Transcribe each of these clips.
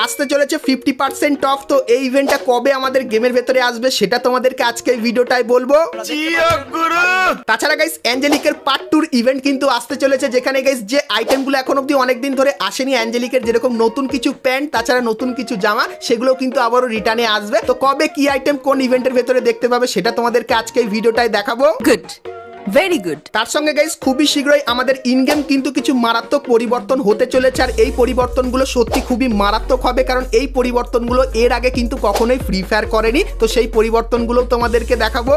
আসতে চলেছে 50% অফ। তো এই ইভেন্টটা কবে আমাদের গেমের ভেতরে আসবে সেটা তোমাদেরকে আজকে এই ভিডিওটায় বলবো। তাছাড়া গাইস অ্যাঞ্জেলিকের পার্ট 2 ইভেন্ট কিন্তু আসতে চলেছে, যেখানে গাইস যে আইটেমগুলো এখন অবধি অনেকদিন ধরে আসেনি অ্যাঞ্জেলিকের, যেরকম নতুন কিছু প্যান্ট তাছাড়া নতুন কিছু জামা, সেগুলো কিন্তু আবারও রিটার্নে আসবে। তো কবে কি আইটেম কোন ইভেন্টের ভেতরে দেখতে পাবে সেটা তোমাদেরকে আজকে এই ভিডিওটায় দেখাবো। Good, very good. তার সঙ্গে গাইস খুবই শীঘ্রই আমাদের ইন গেম কিন্তু কিছু মারাত্মক পরিবর্তন হতে চলেছে, আর এই পরিবর্তনগুলো সত্যি খুবই মারাত্মক হবে, কারণ এই পরিবর্তনগুলো এর আগে কিন্তু কখনোই ফ্রি ফায়ার করেনি। তো সেই পরিবর্তনগুলো তোমাদেরকে দেখাবো।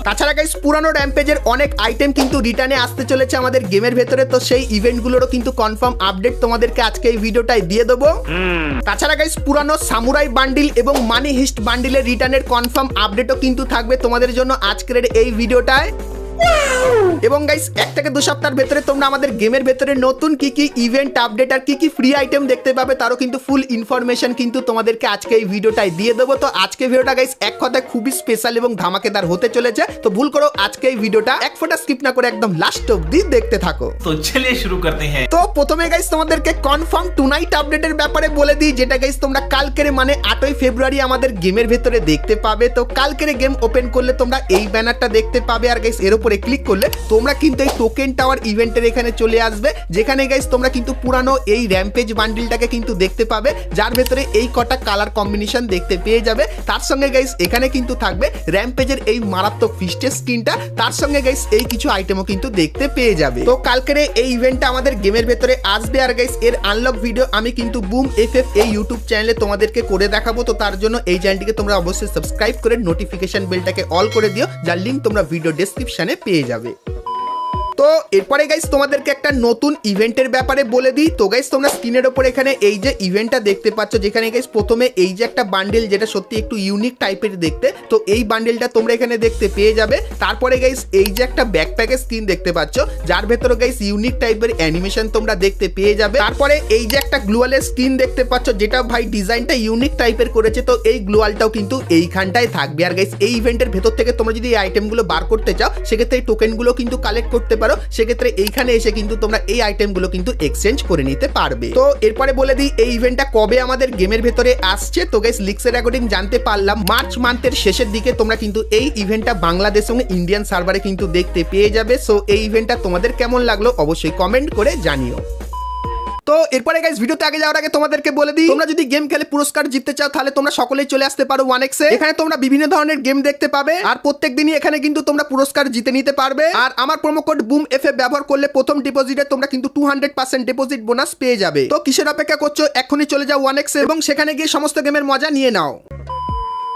তাছাড়া গাইস পুরানো র্যাম্পেজের অনেক আইটেম কিন্তু রিটার্নে আসতে চলেছে আমাদের গেমের ভেতরে, তো সেই ইভেন্টগুলোরও কিন্তু কনফার্ম আপডেট তোমাদেরকে আজকে এই ভিডিওটায় দিয়ে দেবো। তাছাড়া গাইস পুরানো সামুরাই বান্ডিল এবং মানি হিস্ট বান্ডিলের রিটার্নের কনফার্ম আপডেটও কিন্তু থাকবে তোমাদের জন্য আজকের এই ভিডিওটায়। এবং গাইস 1 থেকে 2 সপ্তাহের ভেতরে তোমরা আমাদের গেমের ভেতরে নতুন কি কি ইভেন্ট আপডেট আর কি কি ফ্রি আইটেম দেখতে পাবে তারও কিন্তু ফুল ইনফরমেশন কিন্তু তোমাদেরকে আজকে এই ভিডিওটায় দিয়ে দেবো। তো আজকে ভিডিওটা গাইস এক কথায় খুবই স্পেশাল এবং ধামাকেদার হতে চলেছে। তো ভুল করো আজকে এই ভিডিওটা এক ফোঁটা স্কিপ না করে একদম লাস্ট অবধি দেখতে থাকো। তো চলিয়ে শুরু করতে হ্যাঁ। তো প্রথমে গাইস তোমাদেরকে কনফার্ম টুনাইট আপডেটের ব্যাপারে বলে দিই, যেটা গাইস তোমরা কালকের মানে 8ই ফেব্রুয়ারি আমাদের গেমের ভেতরে দেখতে পাবে। তো কালকের গেম ওপেন করলে তোমরা এই ব্যানারটা দেখতে পাবে, আর গাইস এর উপরে ক্লিক করলে তোমরা কিন্তু এই টোকেন টাওয়ার ইভেন্টের এখানে চলে আসবে, যেখানে গাইস তোমরা কিন্তু পুরানো এই র্যাম্পেজ বান্ডিলটাকে কিন্তু দেখতে পাবে, যার ভেতরে এই কটা কালার কম্বিনেশন দেখতে পেয়ে যাবে। তার সঙ্গে গাইস এখানে কিন্তু থাকবে র্যাম্পেজের এই মারাত্মক ফিস্টের স্কিনটা, তার সঙ্গে গাইস এই কিছু আইটেমও কিন্তু দেখতে পেয়ে যাবে। তো কালকের এই ইভেন্টটা আমাদের গেমের ভেতরে আসবে, আর গাইস এর আনলক ভিডিও আমি কিন্তু বুম এফএফ এই ইউটিউব চ্যানেলে তোমাদেরকে করে দেখাবো। তো তার জন্য এই চ্যানেলটিকে তোমরা অবশ্যই সাবস্ক্রাইব করে নোটিফিকেশন বেলটাকে অল করে দিও, যার লিঙ্ক তোমরা ভিডিও ডেসক্রিপশনে পেয়ে যাবে। তো এরপরে গাইস তোমাদেরকে একটা নতুন ইভেন্টের ব্যাপারে বলে দিই। তো গাইস তোমরা স্ক্রিনের ওপর এখানে এই যে ইভেন্টটা দেখতে পাচ্ছ, যেখানে গাইস প্রথমে এই যে একটা বান্ডেল যেটা সত্যি একটু ইউনিক টাইপের দেখতে, তো এই বান্ডেলটা তোমরা এখানে দেখতে পেয়ে যাবে। তারপরে গাইস এই যে একটা ব্যাকপ্যাকের স্কিন দেখতে পাচ্ছ, যার ভেতরে গাইস ইউনিক টাইপের অ্যানিমেশন তোমরা দেখতে পেয়ে যাবে। তারপরে এই যে একটা গ্লুয়ালের স্কিন দেখতে পাচ্ছ, যেটা ভাই ডিজাইনটা ইউনিক টাইপের করেছে, তো এই গ্লুয়ালটাও কিন্তু এইখানটায় থাকবে। আর গাইস এই ইভেন্টের ভেতর থেকে তোমরা যদি এই আইটেমগুলো বার করতে চাও সেক্ষেত্রে এই টোকেনগুলো কিন্তু কালেক্ট করতে পারো, সেক্ষেত্রে এইখানে এসে কিন্তু তোমরা এই আইটেমগুলো কিন্তু এক্সচেঞ্জ করে নিতে পারবে। তো এরপরে বলে দিই এই ইভেন্টটা কবে আমাদের গেমের ভেতরে আসছে। তো গাইস লিক্সের অ্যাকর্ডিং জানতে পারলাম মার্চ মান্থের শেষের দিকে তোমরা কিন্তু এই ইভেন্টটা বাংলাদেশ এবং ইন্ডিয়ান সার্ভারে কিন্তু দেখতে পেয়ে যাবে। সো এই ইভেন্টটা তোমাদের কেমন লাগলো অবশ্যই কমেন্ট করে জানিও। তো এরপরে গাইস ভিডিওতে আগে যাওয়ার আগে তোমাদেরকে বলে দিই, তোমরা যদি গেম খেলে পুরস্কার জিততে চাও তাহলে তোমরা সকলেই চলে আসতে পারো 1x এ। এখানে তোমরা বিভিন্ন ধরনের গেম দেখতে পাবে, আর প্রত্যেকদিনই এখানে কিন্তু তোমরা পুরস্কার জিতে নিতে পারবে। আর আমার প্রোমো কোড বুম এফএফ ব্যবহার করলে প্রথম ডিপোজিটে তোমরা কিন্তু 200% ডিপোজিট বোনাস পেয়ে যাবে। তো কিসের অপেক্ষা করছো, এখনই চলে যাও 1x এ এবং সেখানে গিয়ে সমস্ত গেমের মজা নিয়ে নাও।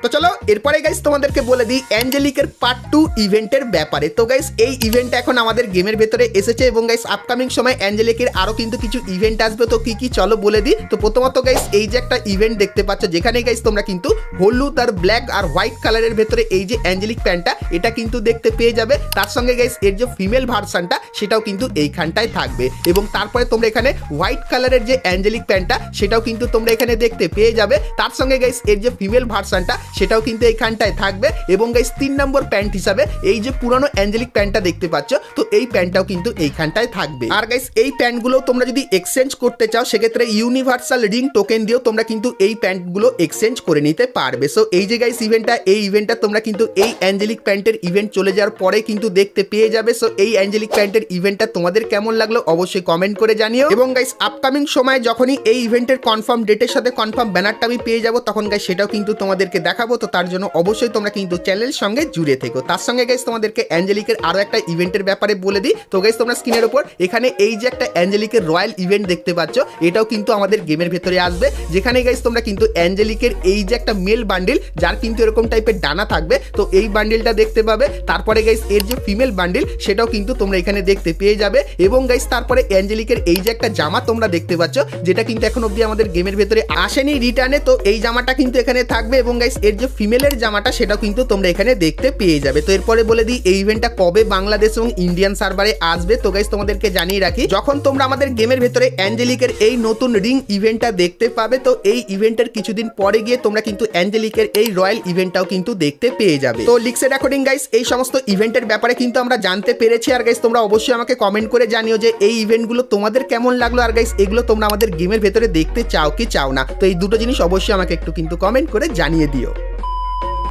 তো চলো এরপরে গাইস তোমাদেরকে বলে দিই অ্যাঞ্জেলিকের পার্ট 2 ইভেন্টের ব্যাপারে। তো গাইস এই ইভেন্ট এখন আমাদের গেমের ভেতরে এসেছে এবং গাইস আপকামিং সময় অ্যাঞ্জেলিকের আরো কিন্তু কিছু ইভেন্ট আসবে। তো কি কি চলো বলে দিই। তো প্রথমত গাইস এই যে একটা ইভেন্ট দেখতে পাচ্ছ, যেখানে গাইস তোমরা কিন্তু হলুদ আর ব্ল্যাক আর হোয়াইট কালারের ভেতরে এই যে অ্যাঞ্জেলিক প্যান্টটা এটা কিন্তু দেখতে পেয়ে যাবে। তার সঙ্গে গাইস এর যে ফিমেল ভার্সনটা সেটাও কিন্তু এইখানটায় থাকবে, এবং তারপরে তোমরা এখানে হোয়াইট কালারের যে অ্যাঞ্জেলিক প্যান্টটা সেটাও কিন্তু তোমরা এখানে দেখতে পেয়ে যাবে। তার সঙ্গে গাইস এর যে ফিমেল ভার্সনটা সেটাও কিন্তু এইখানটায় থাকবে, এবং গাইস 3 নম্বর প্যান্ট হিসাবে এই যে পুরানো অ্যাঞ্জেলিক প্যান্টটা দেখতে পাচ্ছ, তো এই প্যান্টটাও কিন্তু এইখানটায় থাকবে। আর গাইস এই প্যান্টগুলো তোমরা যদি এক্সচেঞ্জ করতে চাও সেক্ষেত্রে ইউনিভার্সাল রিং টোকেন দিয়েও তোমরা কিন্তু এই প্যান্টগুলো এক্সচেঞ্জ করে নিতে পারবে। সো এই যে গাইস এই ইভেন্টটা তোমরা কিন্তু এই অ্যাঞ্জেলিক প্যান্টের ইভেন্ট চলে যাওয়ার পরে কিন্তু দেখতে পেয়ে যাবে। সো এই অ্যাঞ্জেলিক প্যান্টের ইভেন্টটা তোমাদের কেমন লাগলো অবশ্যই কমেন্ট করে জানিও। এবং গাইস আপকামিং সময় যখনই এই ইভেন্টের কনফার্ম ডেটের সাথে কনফার্ম ব্যানারটা আমি পেয়ে যাবো তখন গাইস সেটাও কিন্তু তোমাদেরকে দেখাবো। তো তার জন্য অবশ্যই তোমরা কিন্তু চ্যানেলের সঙ্গে জুড়ে থেকো। তার সঙ্গে গাইস তোমাদেরকে অ্যাঞ্জেলিকের আরো একটা ইভেন্টের ব্যাপারে বলে দিই। তো গাইস তোমরা স্ক্রিনের উপর এখানে এই যে একটা অ্যাঞ্জেলিকের রয়্যাল ইভেন্ট দেখতে পাচ্ছ, এটাও কিন্তু আমাদের গেমের ভেতরে আসবে, যেখানে গাইস তোমরা কিন্তু অ্যাঞ্জেলিকের এই যে একটা মেল বান্ডিল যার কিন্তু এরকম টাইপের ডানা থাকবে, তো এই বান্ডিলটা দেখতে পাবে। তারপরে গাইস এর যে ফিমেল বান্ডিল সেটাও কিন্তু তোমরা এখানে দেখতে পেয়ে যাবে, এবং গাইস তারপরে অ্যাঞ্জেলিকের এই যে একটা জামা তোমরা দেখতে পাচ্ছ, যেটা কিন্তু এখন অবধি আমাদের গেমের ভেতরে আসেনি রিটার্নে, তো এই জামাটা কিন্তু এখানে থাকবে। এবং গাইস এর যে ফিমেলের জামাটা সেটাও কিন্তু তোমরা এখানে দেখতে পেয়ে যাবে। তো এরপরে বলে দিই এই ইভেন্টটা কবে বাংলাদেশ এবং ইন্ডিয়ান সার্ভারে আসবে। তো গাইস তোমাদেরকে জানিয়ে রাখি, যখন তোমরা আমাদের গেমের ভেতরে অ্যাঞ্জেলিকের এই নতুন রিং ইভেন্টটা দেখতে পাবে, তো এই ইভেন্টের কিছুদিন পরে গিয়ে তোমরা কিন্তু অ্যাঞ্জেলিকের এই রয়্যাল ইভেন্টটাও কিন্তু দেখতে পেয়ে যাবে। তো লিক্সের অ্যাকর্ডিং গাইস এই সমস্ত ইভেন্টের ব্যাপারে কিন্তু আমরা জানতে পেরেছি। আর গাইস তোমরা অবশ্যই আমাকে কমেন্ট করে জানিও যে এই ইভেন্টগুলো তোমাদের কেমন লাগলো, আর গাইস এগুলো তোমরা আমাদের গেমের ভেতরে দেখতে চাও কি চাও না। তো এই দুটো জিনিস অবশ্যই আমাকে একটু কিন্তু কমেন্ট করে জানিয়ে দিও।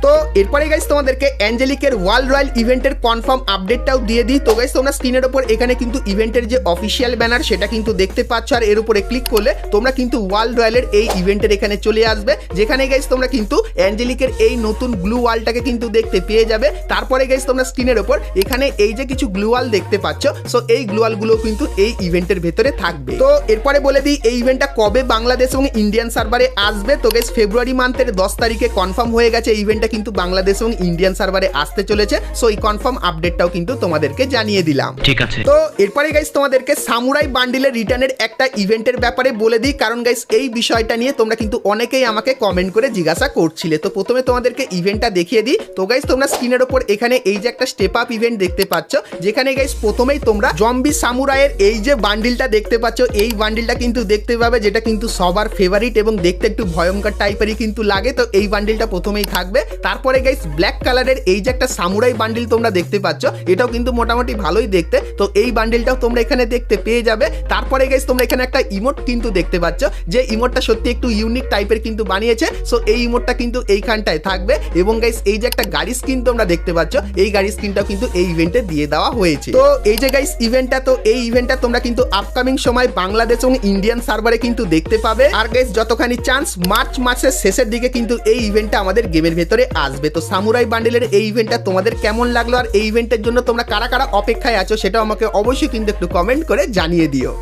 তো এরপরে গাইস তোমাদেরকে অ্যাঞ্জেলিকের ওয়ার্ল্ড রয়্যাল ইভেন্টের কনফার্ম আপডেটটাও দিয়ে দিই। তো গাইস তোমরা স্ক্রিনের ওপর এখানে কিন্তু ইভেন্টের যে অফিসিয়াল ব্যানার সেটা কিন্তু দেখতে পাচ্ছ, আর এর উপরে ক্লিক করলে তোমরা কিন্তু ওয়ার্ল্ড রয়্যালের এই ইভেন্টের এখানে চলে আসবে, যেখানে গাইস তোমরা কিন্তু অ্যাঞ্জেলিকের এই নতুন গ্লু ওয়ালটাকে কিন্তু দেখতে পেয়ে যাবে। তারপরে গাইস তোমরা স্ক্রিনের ওপর এখানে এই যে কিছু গ্লু ওয়াল দেখতে পাচ্ছ, সো এই গ্লু ওয়ালগুলো কিন্তু এই ইভেন্টের ভেতরে থাকবে। তো এরপরে বলে দিই এই ইভেন্টটা কবে বাংলাদেশ এবং ইন্ডিয়ান সার্ভারে আসবে। তো গাইস ফেব্রুয়ারি মান্থের 10 তারিখে কনফার্ম হয়ে গেছে এই ইভেন্টটা কিন্তু বাংলাদেশ এবং ইন্ডিয়ান সার্ভারে আসতে চলেছে। সো এই কনফার্ম আপডেটটাও কিন্তু তোমাদেরকে জানিয়ে দিলাম। ঠিক আছে। তো এরপরে গাইস তোমাদেরকে সামুরাই বান্ডিলের রিটার্নের একটা ইভেন্টের ব্যাপারে বলে দিই, কারণ গাইস এই বিষয়টা নিয়ে তোমরা কিন্তু অনেকেই আমাকে কমেন্ট করে জিজ্ঞাসা করছিলে। তো প্রথমে তোমাদেরকে ইভেন্টটা দেখিয়ে দিই। তো গাইস তোমরা স্ক্রিনের ওপর এখানে এই যে একটা স্টেপ আপ ইভেন্ট দেখতে পাচ্ছ, যেখানে গাইস প্রথমেই তোমরা জম্বি সামুরাইয়ের এই যে বান্ডিলটা দেখতে পাচ্ছ, এই বান্ডিলটা কিন্তু দেখতে পাবে, যেটা কিন্তু সবার ফেভারিট এবং দেখতে একটু ভয়ঙ্কর টাইপেরই কিন্তু লাগে। তো এই বান্ডিলটা প্রথমেই থাকবে। তারপরে গাইস ব্ল্যাক কালারের এই যে একটা সামুরাই বান্ডিল তোমরা দেখতে পাচ্ছ, এটাও কিন্তু মোটামুটি ভালোই দেখতে। তো এই বান্ডিলটাও তোমরা এখানে দেখতে পেয়ে যাবে। তারপরে গাইস তোমরা এখানে একটা ইমোট কিন্তু দেখতে পাচ্ছ, যে ইমোটটা সত্যি একটু ইউনিক টাইপের কিন্তু বানিয়েছে। সো এই ইমোটটা কিন্তু এইখানটায় থাকবে। এবং গাইস এই যে একটা গাড়ি স্কিন তোমরা দেখতে পাচ্ছ, এই গাড়ি স্কিনটাও কিন্তু এই ইভেন্টে দিয়ে দেওয়া হয়েছে। তো এই যে গাইস ইভেন্টটা, তো এই ইভেন্টটা তোমরা কিন্তু আপকামিং সময় বাংলাদেশ এবং ইন্ডিয়ান সার্ভারে কিন্তু দেখতে পাবে। আর গাইস যতখানি চান্স মার্চ মাসের শেষের দিকে কিন্তু এই ইভেন্টটা আমাদের গেমের ভেতরে আসবে। তো সামুরাই বান্ডেলের এই ইভেন্টটা তোমাদের কেমন লাগলো, আর এই ইভেন্টের জন্য তোমরা কারা কারা অপেক্ষায় আছো সেটাও আমাকে অবশ্যই কিন্তু একটু কমেন্ট করে জানিয়ে দিও।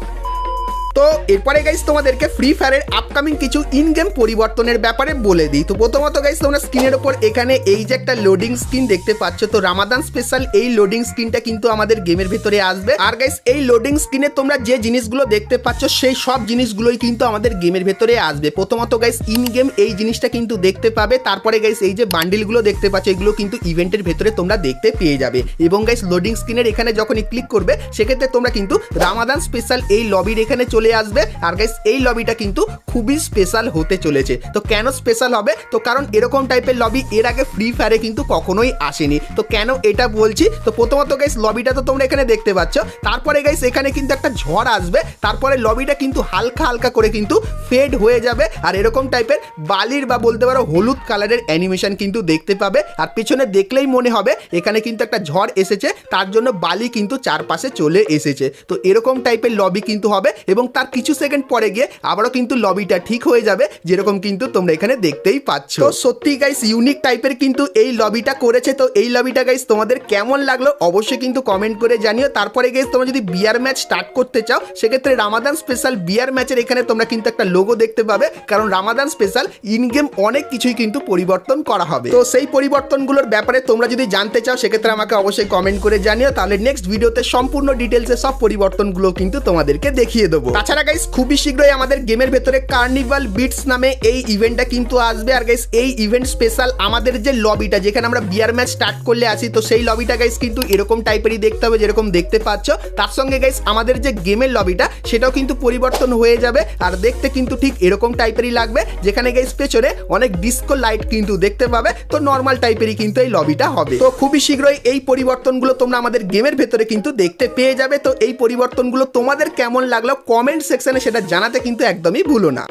তো এরপরে গাইস তোমাদেরকে ফ্রি ফায়ারের আপকামিং কিছু ইন গেম পরিবর্তনের ব্যাপারে বলে দিই। তো প্রথমত গাইস তোমরা স্ক্রিনের উপর এখানে এই যে একটা লোডিং স্ক্রিন দেখতে পাচ্ছ, তো রামাদান স্পেশাল এই লোডিং স্ক্রিনটা কিন্তু আমাদের গেমের ভিতরে আসবে। আর গাইস এই লোডিং স্ক্রিনে তোমরা যে জিনিসগুলো দেখতে পাচ্ছ সেই সব জিনিসগুলোই কিন্তু আমাদের গেমের ভেতরে আসবে। প্রথমত গাইস ইন গেম এই জিনিসটা কিন্তু দেখতে পাবে। তারপরে গাইস এই যে বান্ডিলগুলো দেখতে পাচ্ছ, এগুলো কিন্তু ইভেন্টের ভেতরে তোমরা দেখতে পেয়ে যাবে। এবং গাইস লোডিং স্ক্রিনের এখানে যখনই ক্লিক করবে সেক্ষেত্রে তোমরা কিন্তু রামাদান স্পেশাল এই লবির এখানে চলে আসবে। আর গাইস এই লবিটা কিন্তু খুবই স্পেশাল হতে চলেছে। তো কেন স্পেশাল হবে, তো কারণ এরকম টাইপের লবি এর আগে ফ্রি ফায়ারে কিন্তু কখনোই আসেনি। তো কেন এটা বলছি, তো প্রথমত গাইস লবিটা তো তোমরা এখানে দেখতে পাচ্ছ। তারপরে গাইস এখানে কিন্তু একটা ঝড় আসবে, তারপরে লবিটা কিন্তু হালকা হালকা করে কিন্তু ফেড হয়ে যাবে। আর এরকম টাইপের বালির বা বলতে পারো হলুদ কালারের অ্যানিমেশন কিন্তু দেখতে পাবে। আর পিছনে দেখলেই মনে হবে এখানে কিন্তু একটা ঝড় এসেছে, তার জন্য বালি কিন্তু চারপাশে চলে এসেছে। তো এরকম টাইপের লবি কিন্তু হবে, এবং তার কিছু সেকেন্ড পরে গিয়ে আবারও কিন্তু লবিটা ঠিক হয়ে যাবে, যেরকম কিন্তু তোমরা এখানে দেখতেই পাচ্ছ। তো সত্যি গাইস ইউনিক টাইপের কিন্তু এই লবিটা করেছে। তো এই লবিটা গাইস তোমাদের কেমন লাগলো অবশ্যই কিন্তু কমেন্ট করে জানিও। তারপরে গাইস তোমরা যদি বিয়ার ম্যাচ স্টার্ট করতে চাও সেক্ষেত্রে রামাদান স্পেশাল বিয়ার ম্যাচের এখানে তোমরা কিন্তু একটা লোগো দেখতে পাবে, কারণ রামাদান স্পেশাল ইন গেম অনেক কিছুই কিন্তু পরিবর্তন করা হবে। তো সেই পরিবর্তনগুলোর ব্যাপারে তোমরা যদি জানতে চাও সেক্ষেত্রে আমাকে অবশ্যই কমেন্ট করে জানিও, তাহলে নেক্সট ভিডিওতে সম্পূর্ণ ডিটেলসে সব পরিবর্তনগুলো কিন্তু তোমাদেরকে দেখিয়ে দেবো। তাছাড়া গাইস খুবই শীঘ্রই আমাদের গেমের ভেতরে কার্নিভাল বিটস নামে এই ইভেন্টটা কিন্তু আসবে। আর গাইস এই ইভেন্ট স্পেশাল আমাদের যে লবিটা যেখানে আমরা বিয়ার ম্যাচ স্টার্ট করলে আসি, তো সেই লবিটা গাইস কিন্তু এরকম টাইপেরই দেখতে হবে যেরকম দেখতে পাচ্ছ। তার সঙ্গে গাইস আমাদের যে গেমের লবিটা সেটাও কিন্তু পরিবর্তন হয়ে যাবে, আর দেখতে কিন্তু ঠিক এরকম টাইপেরই লাগবে, যেখানে গাইস পেছনে অনেক ডিস্কো লাইট কিন্তু দেখতে পাবে। তো নর্মাল টাইপেরই কিন্তু এই লবিটা হবে। তো খুবই শীঘ্রই এই পরিবর্তনগুলো তোমরা আমাদের গেমের ভেতরে কিন্তু দেখতে পেয়ে যাবে। তো এই পরিবর্তনগুলো তোমাদের কেমন লাগলো কমেন্ট সেকশনে সেটা জানাতে কিন্তু একদমই ভুলো না।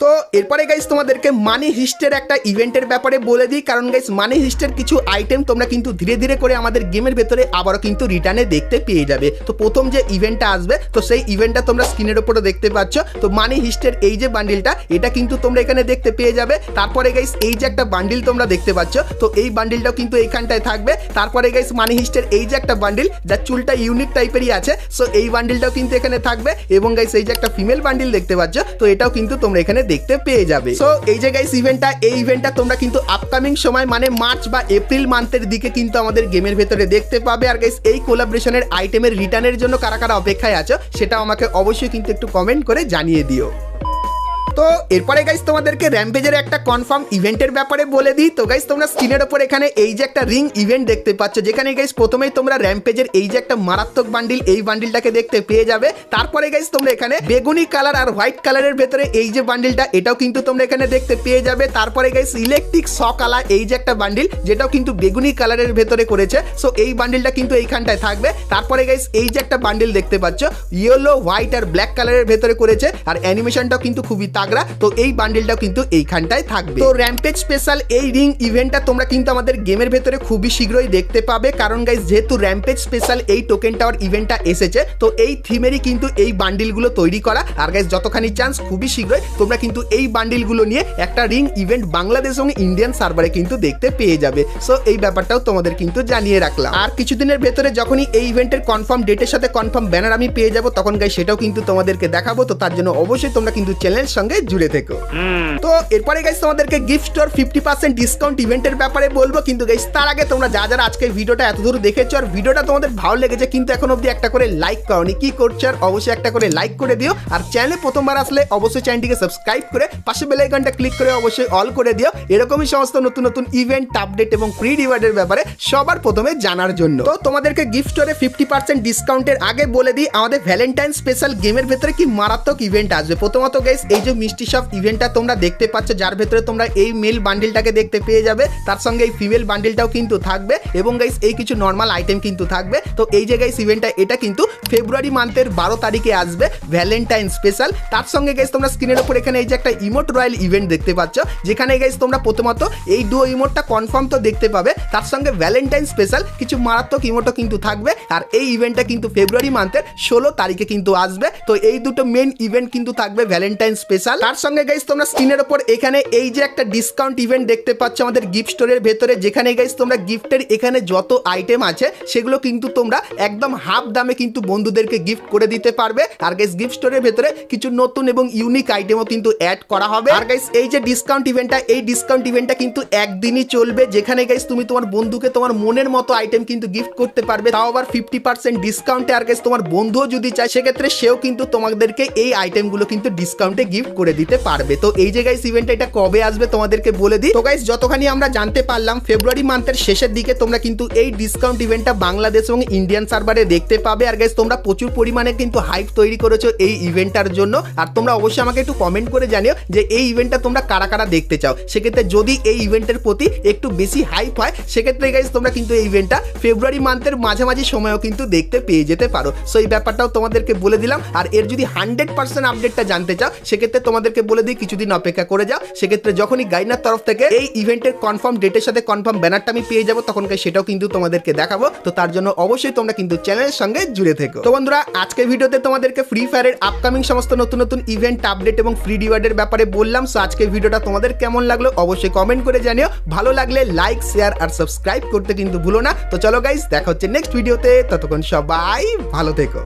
তো এরপরে গাইস তোমাদেরকে মানি হিস্টের একটা ইভেন্টের ব্যাপারে বলে দিই, কারণ গাইস মানি হিস্টের কিছু আইটেম তোমরা কিন্তু ধীরে ধীরে করে আমাদের গেমের ভেতরে আবারও কিন্তু রিটার্নে দেখতে পেয়ে যাবে। তো প্রথম যে ইভেন্টটা আসবে, তো সেই ইভেন্টটা তোমরা স্ক্রিনের উপরে দেখতে পাচ্ছ। তো মানি হিস্টের এই যে বান্ডিলটা, এটা কিন্তু তোমরা এখানে দেখতে পেয়ে যাবে। তারপরে গাইস এই যে একটা বান্ডিল তোমরা দেখতে পাচ্ছ, তো এই বান্ডিলটাও কিন্তু এইখানটায় থাকবে। তারপরে গাইস মানি হিস্টের এই যে একটা বান্ডিল যার চুলটা ইউনিক টাইপেরই আছে, সো এই বান্ডিলটাও কিন্তু এখানে থাকবে। এবং গাইস এই যে একটা ফিমেল বান্ডিল দেখতে পাচ্ছ, তো এটাও কিন্তু তোমরা এখানে দেখতে পেয়ে যাবে। সো এই যে গাইস এই ইভেন্টটা তোমরা কিন্তু আপকামিং সময় মানে মার্চ বা এপ্রিল মান্থের দিকে কিন্তু আমাদের গেমের ভেতরে দেখতে পাবে। আর গাইস এই কোলাবরেশনের আইটেমের রিটার্নের জন্য কারা কারা অপেক্ষায় আছো সেটা আমাকে অবশ্যই কিন্তু একটু কমেন্ট করে জানিয়ে দিও। তো তো এরপরে গাইস তোমাদেরকে র্যাম্পেজের একটা কনফার্ম ইভেন্টের ব্যাপারে বলে দিই। তো গাইস তোমরা স্ক্রিনের উপর এখানে এই যে একটা রিং ইভেন্ট দেখতে পাচ্ছ, যেখানে গাইস প্রথমেই তোমরা র্যাম্পেজের এই যে একটা মারাত্মক বান্ডিল, এই বান্ডিলটাকে দেখতে পেয়ে যাবে। তারপরে গাইস তোমরা এখানে বেগুনি কালার আর হোয়াইট কালারের ভেতরে এই যে বান্ডিলটা, এটাও কিন্তু তোমরা এখানে দেখতে পেয়ে যাবে। তারপরে গাইস ইলেকট্রিক শ কালার এই যে একটা বান্ডিল, যেটাও কিন্তু বেগুনি কালারের ভেতরে করেছে, সো এই বান্ডিলটা কিন্তু এইখানটায় থাকবে। তারপরে গাইস এই যে একটা বান্ডিল দেখতে পাচ্ছ ইয়েলো, হোয়াইট আর ব্ল্যাক কালারের ভেতরে করেছে, আর অ্যানিমেশনটাও কিন্তু খুবই তাগড়া, তো এই বান্ডিলটাও কিন্তু এইখানটায় থাকবে। তো র্যাম্পেজ স্পেশাল এই রিং ইভেন্টটা তোমরা কিন্তু আমাদের গেমের ভেতরে খুবই শীঘ্রই দেখতে পাবে, কারণ গাইস যেহেতু র্যাম্পেজ স্পেশাল এই টোকেন টাওয়ার ইভেন্টটা এসেছে, তো এই থিমেরই কিন্তু এই বান্ডিলগুলো তৈরি করা। আর গাইস যতখানি চান্স খুবই শীঘ্রই তোমরা কিন্তু এই বান্ডিলগুলো নিয়ে একটা রিং ইভেন্ট বাংলাদেশ এবং ইন্ডিয়ান সার্ভারে কিন্তু দেখতে পেয়ে যাবে। সো এই ব্যাপারটাও তোমাদের কিন্তু জানিয়ে রাখলাম। আর কিছুদিনের ভেতরে যখনই এই ইভেন্টের কনফার্ম ডেটের সাথে কনফার্ম ব্যানার আমি পেয়ে যাব, তখন গাইস সেটাও কিন্তু তোমাদেরকে দেখাবো। তো তার জন্য অবশ্যই তোমরা কিন্তু চ্যানেলের সঙ্গে জুড়ে থেকো। তো এরপরে গাইস তোমাদেরকে গিফট স্টোর 50% ডিসকাউন্ট ইভেন্টের ব্যাপারে বলবো, কিন্তু গাইস তার আগে তোমরা যারা আজকে ভিডিওটা এত দূর দেখেছো আর ভিডিওটা তোমাদের ভালো লেগেছে কিন্তু এখন অবধি একটা করে লাইক করোনি, কি করছো? আর অবশ্যই একটা করে লাইক করে দিও। আর চ্যানেলে প্রথমবার আসলে অবশ্যই চ্যানেলটিকে সাবস্ক্রাইব করে পাশে বেল আইকনটা ক্লিক করে অবশ্যই অল করে দিও, এরকমই সমস্ত নতুন নতুন ইভেন্ট আপডেট এবং ফ্রি রিওয়ার্ডের ব্যাপারে সবার প্রথমে জানার জন্য। তো তোমাদেরকে গিফট স্টোরে 50% ডিসকাউন্টের আগে বলে দিই আমাদের ভ্যালেন্টাইন স্পেশাল গেমের ভেতরে কি মারাত্মক ইভেন্ট আসবে। প্রথমত গাইস এই যে মিষ্টি শপ ইভেন্টটা তোমরা দেখতে পাচ্ছ, যার ভেতরে তোমরা এই মেল বান্ডিলটাকে দেখতে পেয়ে যাবে, তার সঙ্গে এই ফিমেল বান্ডিলটাও কিন্তু থাকবে, এবং গাইস এই কিছু নর্মাল আইটেম কিন্তু থাকবে। তো এই যে গাইস ইভেন্টটা এটা কিন্তু ফেব্রুয়ারি মান্থের 12 তারিখে আসবে, ভ্যালেন্টাইন স্পেশাল। তার সঙ্গে গাইস তোমরা স্ক্রিনের উপর এখানে এই যে একটা ইমোট রয়্যাল ইভেন্ট দেখতে পাচ্ছ, যেখানে গাইস তোমরা প্রথমত এই দুটো ইমোটটা কনফার্ম তো দেখতে পাবে, তার সঙ্গে ভ্যালেন্টাইন স্পেশাল কিছু মারাত্মক ইমোটও কিন্তু থাকবে। আর এই ইভেন্টটা কিন্তু ফেব্রুয়ারি মান্থের 16 তারিখে কিন্তু আসবে। তো এই দুটো মেন ইভেন্ট কিন্তু থাকবে ভ্যালেন্টাইন স্পেশাল। তার সঙ্গে গাইস তোমরা স্ক্রিনের উপর এখানে এই যে একটা ডিসকাউন্ট ইভেন্ট দেখতে পাচ্ছ আমাদের গিফট স্টোরের ভেতরে, যেখানে গাইস তোমরা গিফটের এখানে যত আইটেম আছে সেগুলো কিন্তু তোমরা একদম হাফ দামে কিন্তু বন্ধুদেরকে গিফট করে দিতে পারবে। আর গাইস গিফট স্টোরের ভেতরে কিছু নতুন এবং ইউনিক আইটেমও কিন্তু অ্যাড করা হবে। আর গাইস এই যে ডিসকাউন্ট ইভেন্টটা, এই ডিসকাউন্ট ইভেন্টটা কিন্তু একদিনই চলবে, যেখানে গাইস তুমি তোমার বন্ধুকে তোমার মনের মতো আইটেম কিন্তু গিফট করতে পারবে, তাও আবার 50% ডিসকাউন্টে। আর গাইস তোমার বন্ধুও যদি চায় সেক্ষেত্রে সেও কিন্তু তোমাদেরকে এই আইটেমগুলো কিন্তু ডিসকাউন্টে গিফট করে দিতে পারবে। তো এই যে গাইস ইভেন্টটা এটা কবে আসবে তোমাদেরকে বলে দিই। তো গাইস যতখানি আমরা জানতে পারলাম ফেব্রুয়ারি মান্থের শেষের দিকে তোমরা কিন্তু এই ডিসকাউন্ট ইভেন্টটা বাংলাদেশ এবং ইন্ডিয়ান সার্ভারে দেখতে পাবে। আর গাইস তোমরা প্রচুর পরিমাণে কিন্তু হাইপ তৈরি করেছো এই ইভেন্টটার জন্য, আর তোমরা অবশ্যই আমাকে একটু কমেন্ট করে জানিও যে এই ইভেন্টটা তোমরা কারা কারা দেখতে চাও। সেক্ষেত্রে যদি এই ইভেন্টের প্রতি একটু বেশি হাইপ হয় সেক্ষেত্রে গাইস তোমরা কিন্তু এই ইভেন্টটা ফেব্রুয়ারি মান্থের মাঝামাঝি সময়ও কিন্তু দেখতে পেয়ে যেতে পারো। সো এই ব্যাপারটাও তোমাদেরকে বলে দিলাম। আর এর যদি 100% আপডেটটা জানতে চাও সেক্ষেত্রে তোমাদেরকে বলে দিই কিছুদিন অপেক্ষা করে যাও। সেক্ষেত্রে যখনই গাইনার তরফ থেকে এই ইভেন্টের কনফার্ম ডেটের সাথে কনফার্ম ব্যানারটা আমি পেয়ে যাবো, তখন সেটাও কিন্তু তোমাদেরকে দেখাবো। তো তার জন্য অবশ্যই তোমরা কিন্তু চ্যানেলের সঙ্গে জুড়ে থেকো। তো বন্ধুরা আজকের ভিডিওতে তোমাদেরকে ফ্রি ফায়ারের আপকামিং সমস্ত নতুন নতুন ইভেন্ট আপডেট এবং ফ্রি রিওয়ার্ডের ব্যাপারে বললাম। সো আজকের ভিডিওটা তোমাদের কেমন লাগলো অবশ্যই কমেন্ট করে জানিও। ভালো লাগলে লাইক, শেয়ার আর সাবস্ক্রাইব করতে কিন্তু ভুলো না। তো চলো গাইস দেখা হচ্ছে নেক্সট ভিডিওতে, ততক্ষণ সবাই ভালো থেকো।